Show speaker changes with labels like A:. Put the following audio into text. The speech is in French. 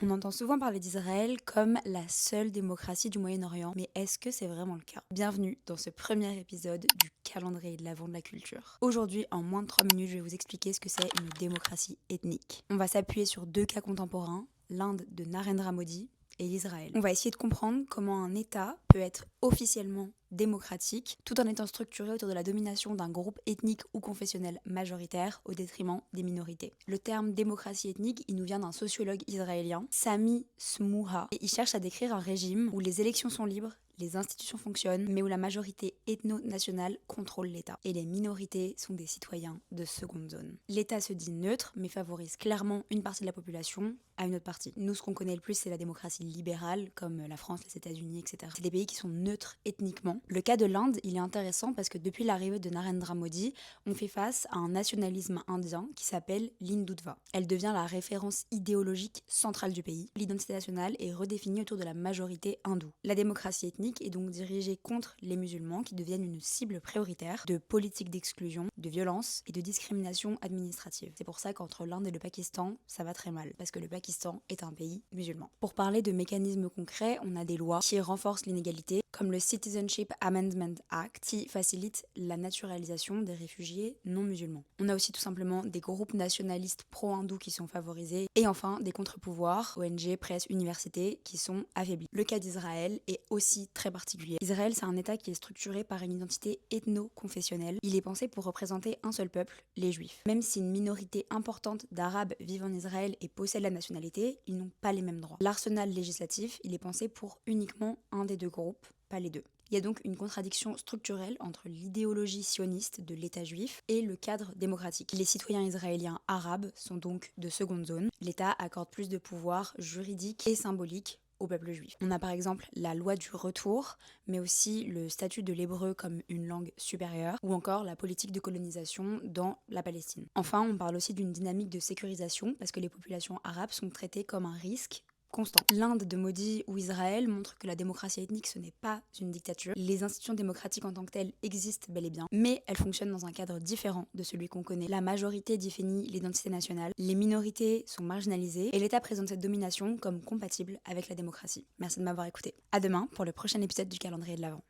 A: On entend souvent parler d'Israël comme la seule démocratie du Moyen-Orient, mais est-ce que c'est vraiment le cas? Bienvenue dans ce premier épisode du calendrier de l'Avent de la culture. Aujourd'hui, en moins de 3 minutes, je vais vous expliquer ce que c'est une démocratie ethnique. On va s'appuyer sur deux cas contemporains, l'Inde de Narendra Modi et l'Israël. On va essayer de comprendre comment un État peut être officiellement démocratique, tout en étant structuré autour de la domination d'un groupe ethnique ou confessionnel majoritaire au détriment des minorités. Le terme démocratie ethnique, il nous vient d'un sociologue israélien, Sami Smouha, et il cherche à décrire un régime où les élections sont libres, les institutions fonctionnent, mais où la majorité ethno-nationale contrôle l'État. Et les minorités sont des citoyens de seconde zone. L'État se dit neutre, mais favorise clairement une partie de la population à une autre partie. Nous, ce qu'on connaît le plus, c'est la démocratie libérale, comme la France, les États-Unis, etc. C'est des pays qui sont neutres ethniquement. Le cas de l'Inde, il est intéressant parce que depuis l'arrivée de Narendra Modi, on fait face à un nationalisme indien qui s'appelle l'Hindutva. Elle devient la référence idéologique centrale du pays. L'identité nationale est redéfinie autour de la majorité hindoue. La démocratie ethnique est donc dirigée contre les musulmans qui deviennent une cible prioritaire de politiques d'exclusion, de violence et de discrimination administrative. C'est pour ça qu'entre l'Inde et le Pakistan, ça va très mal, parce que le Pakistan est un pays musulman. Pour parler de mécanismes concrets, on a des lois qui renforcent l'inégalité, comme le Citizenship Amendment Act, qui facilite la naturalisation des réfugiés non musulmans. On a aussi tout simplement des groupes nationalistes pro-hindous qui sont favorisés, et enfin des contre-pouvoirs, ONG, presse, universités, qui sont affaiblis. Le cas d'Israël est aussi très particulier. Israël, c'est un État qui est structuré par une identité ethno-confessionnelle. Il est pensé pour représenter un seul peuple, les Juifs. Même si une minorité importante d'Arabes vivent en Israël et possèdent la nationalité, ils n'ont pas les mêmes droits. L'arsenal législatif, il est pensé pour uniquement un des deux groupes, pas les deux. Il y a donc une contradiction structurelle entre l'idéologie sioniste de l'État juif et le cadre démocratique. Les citoyens israéliens arabes sont donc de seconde zone. L'État accorde plus de pouvoir juridique et symbolique au peuple juif. On a par exemple la loi du retour, mais aussi le statut de l'hébreu comme une langue supérieure, ou encore la politique de colonisation dans la Palestine. Enfin, on parle aussi d'une dynamique de sécurisation, parce que les populations arabes sont traitées comme un risque constant. L'Inde de Modi ou Israël montrent que la démocratie ethnique, ce n'est pas une dictature. Les institutions démocratiques en tant que telles existent bel et bien, mais elles fonctionnent dans un cadre différent de celui qu'on connaît. La majorité définit l'identité nationale, les minorités sont marginalisées, et l'État présente cette domination comme compatible avec la démocratie. Merci de m'avoir écouté. À demain pour le prochain épisode du calendrier de l'Avent.